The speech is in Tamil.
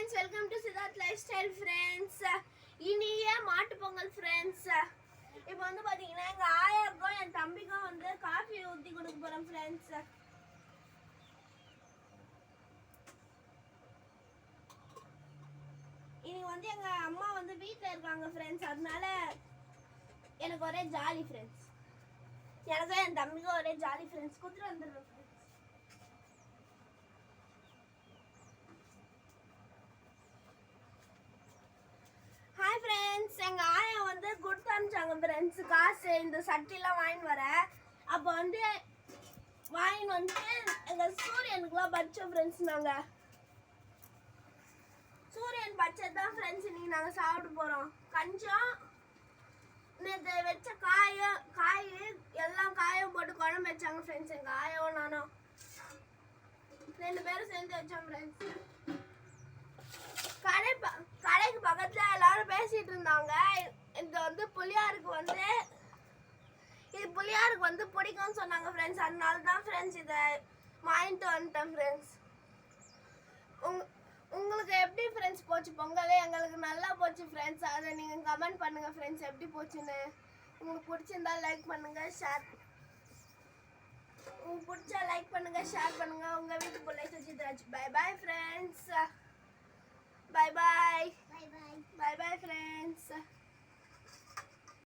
Friends, welcome to Siddharth life style friends. இனிய மாட்டு பொங்கல் ஃப்ரெண்ட்ஸ். இப்போ வந்து பார்த்தீங்கன்னா எங்கள் ஆயாருக்கும் என் தம்பிக்கும் வந்து காஃபி ஊற்றி கொடுக்க போகிறோம் ஃப்ரெண்ட்ஸ். இன்னைக்கு வந்து எங்கள் அம்மா வந்து வீட்டில் இருக்காங்க ஃப்ரெண்ட்ஸ். அதனால எனக்கு ஒரே ஜாலி ஃப்ரெண்ட்ஸ். எனக்கும் என் தம்பிக்கும் ஒரே ஜாலி ஃப்ரெண்ட்ஸ். கொடுத்துட்டு வந்துடுறோம் ஃப்ரெண்ட்ஸ். ஹாய் ஃப்ரெண்ட்ஸ், எங்கள் ஆயா வந்து கொடுத்து அனுப்பிச்சாங்க ஃப்ரெண்ட்ஸ் காசு இந்த சட்டிலாம் வாங்கிட்டு வர. அப்போ வந்து வாங்கிட்டு வந்துட்டு எங்கள் சூரியனுக்குலாம் பச்சோம் ஃப்ரெண்ட்ஸ். நாங்கள் சூரியன் பச்சை தான் ஃப்ரெண்ட்ஸ் இன்னைக்கு நாங்கள் சாப்பிட போகிறோம். கஞ்சம் நேற்று வச்ச காய் எல்லாம் காயும் போட்டு குழம்பு வச்சாங்க ஃப்ரெண்ட்ஸ். எங்கள் ஆயாவும் நானும் 2 பேரும் சேர்ந்து வச்சோம் ஃப்ரெண்ட்ஸ். கடைக்கு பக்கத்துல எல்லாரும் பேசிட்டு இருந்தாங்க. இது வந்து புளியாருக்கு வந்து பிடிக்கும்னு சொன்னாங்க ஃப்ரெண்ட்ஸ். அதனால தான் ஃப்ரெண்ட்ஸ் இதை வாங்கிட்டு வந்துட்டேன் ஃப்ரெண்ட்ஸ். உங்களுக்கு எப்படி ஃப்ரெண்ட்ஸ் போச்சு பொங்கல்? எங்களுக்கு நல்லா போச்சு ஃப்ரெண்ட்ஸ். அதை நீங்கள் கமெண்ட் பண்ணுங்க ஃப்ரெண்ட்ஸ் எப்படி போச்சுன்னு. உங்களுக்கு பிடிச்சிருந்தா லைக் பண்ணுங்க, ஷேர் உங்களுக்கு பிடிச்சா லைக் பண்ணுங்க, ஷேர் பண்ணுங்க. உங்கள் வீட்டு பிள்ளை Sujithraj. Bye bye friends. Bye bye. Bye bye. Bye bye friends.